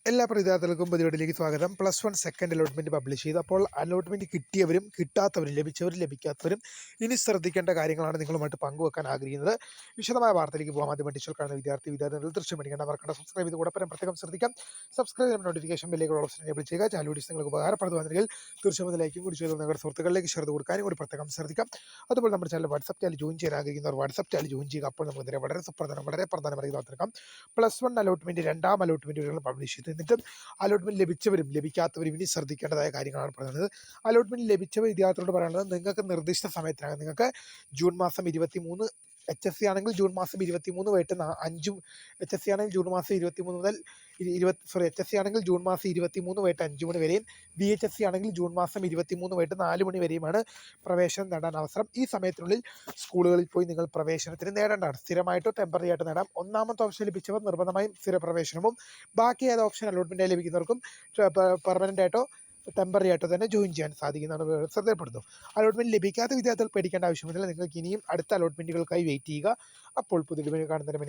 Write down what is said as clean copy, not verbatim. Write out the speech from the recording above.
എല്ലാ വിദ്യാർത്ഥികൾക്കും പുതിയതിലേക്ക് സ്വാഗതം. +1 സെക്കൻഡ് അലോട്ട്മെൻറ്റ് പബ്ലിഷ് ചെയ്തു. അപ്പോൾ അലോട്ട്മെൻറ്റ് കിട്ടിയവരും കിട്ടാത്തവരും ലഭിച്ചവരും ലഭിക്കാത്തവരും ഇനി ശ്രദ്ധിക്കേണ്ട കാര്യങ്ങളാണ് നിങ്ങളുമായിട്ട് പങ്കുവെക്കാൻ ആഗ്രഹിക്കുന്നത്. വിശദമായ വാർത്തയിലേക്ക് പോകാം. ആദ്യം ടിച്ചർ കാണുന്ന വിദ്യാർത്ഥികൾ ദൃശ്യം പഠിക്കേണ്ട മറക്കേണ്ട സബ്സ്ക്രൈബ് ചെയ്ത് കൂടെ പ്രത്യേകം ശ്രദ്ധിക്കാം. സബ്സ്ക്രൈബ് ചെയ്യുന്ന നോട്ടിഫിക്കേഷൻ ബെല്ലേക്കുള്ള ഓപ്ഷൻ എനേബിൾ ചെയ്യുക. ചാനൽ വീഡിയോസ് നിങ്ങൾക്ക് ഉപകാരപ്പെടുന്നുവെങ്കിൽ തീർച്ചയായും ലൈക്കും കൂടി ചെയ്ത് നിങ്ങളുടെ സുഹൃത്തുക്കളിലേക്ക് ഷെയർ കൊടുക്കാനും കൂടി പ്രത്യേകം ശ്രദ്ധിക്കാം. അതുപോലെ നമ്മുടെ ചാനൽ വാട്സ്ആപ്പ് ചാനൽ ജോയിൻ ചെയ്യാൻ ആഗ്രഹിക്കുന്നവർ വാട്സ്ആപ്പ് ചാനൽ ജോയിൻ ചെയ്യുക. അപ്പോൾ നമുക്ക് വളരെ പ്രധാനമായി വാർത്തയെടുക്കാം. +1 അലോട്ട്മെൻറ്റ് രണ്ടാം അലോട്ട്മെൻറ്റുകൾ പബ്ലിഷ് ചെയ്തു. എന്നിട്ടും അലോട്ട്മെൻറ്റ് ലഭിച്ചവരും ലഭിക്കാത്തവരും ഇനി ശ്രദ്ധിക്കേണ്ടതായ കാര്യങ്ങളാണ് പറയുന്നത്. അലോട്ട്മെൻറ്റ് ലഭിച്ച വിദ്യാർത്ഥികളോട് പറയാനുള്ളത്, നിങ്ങൾക്ക് നിർദ്ദിഷ്ട സമയത്തിനകം നിങ്ങൾക്ക് ജൂൺ മാസം 23 HSC ആണെങ്കിൽ ജൂൺ മാസം 23 വൈകിട്ട് 5 HSC ആണെങ്കിൽ ജൂൺ മാസം 23 മുതൽ HSC ആണെങ്കിൽ ജൂൺ മാസം 23 വൈകിട്ട് 5 മണി വരെയും VHSC ആണെങ്കിൽ ജൂൺ മാസം 23 വൈകിട്ട് 4 മണി വരെയുമാണ് പ്രവേശനം നേടാൻ അവസരം. ഈ സമയത്തിനുള്ളിൽ സ്കൂളുകളിൽ പോയി നിങ്ങൾ പ്രവേശനത്തിന് നേടേണ്ടതാണ്. സ്ഥിരമായിട്ടോ ടെമ്പററി ആയിട്ട് നേടാം. ഒന്നാമത്തെ ഓപ്ഷൻ ലഭിച്ചവർ നിർബന്ധമായും സ്ഥിര പ്രവേശനവും, ബാക്കി ഏത് ഓപ്ഷൻ അലോട്ട്മെൻറ്റായി ലഭിക്കുന്നവർക്കും പെർമനൻ്റ് ആയിട്ടോ ടെമ്പററി ആയിട്ടോ തന്നെ ജോയിൻ ചെയ്യാൻ സാധിക്കുന്നതാണ് ശ്രദ്ധപ്പെടുന്നു. അലോട്ട്മെൻറ്റ് ലഭിക്കാത്ത വിദ്യാർത്ഥികൾ പേടിക്കേണ്ട ആവശ്യമില്ല. നിങ്ങൾക്ക് ഇനിയും അടുത്ത അലോട്ട്മെൻറ്റുകൾക്കായി വെയിറ്റ് ചെയ്യുക. അപ്പോൾ പുതിയ കാണുന്നതിന്